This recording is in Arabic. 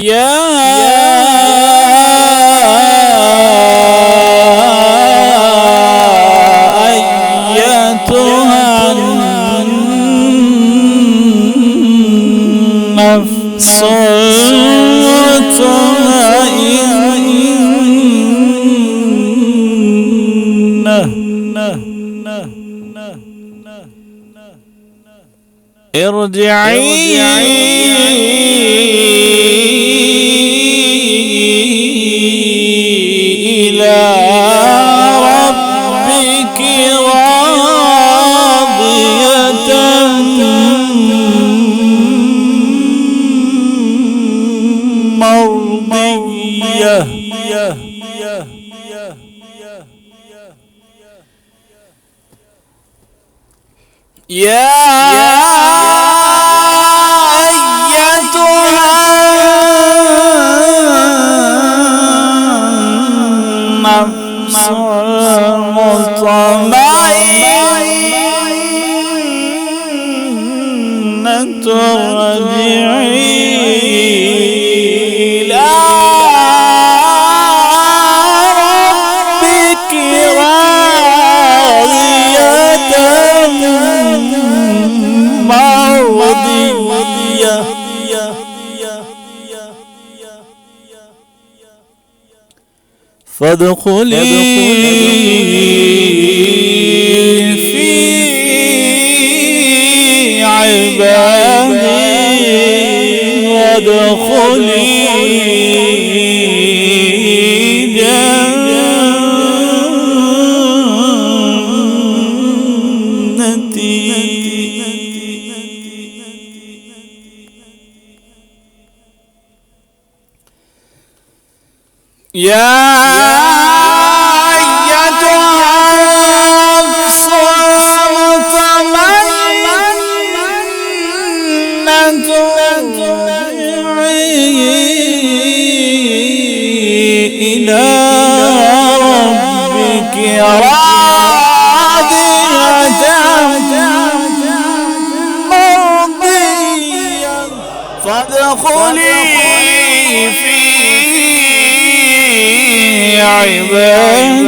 يا أيتها النفس ارجعي إلى ربك راضية مرضية. يا أيتها النفس المطمئنة ارجعي إلى ربك راضية مرضية. فادخلي في عبادي وادخلي جنتي. يا أيتها النفس المطمئنة ارجعي إلى ربك راضية مرضية. فادخلي في عبادي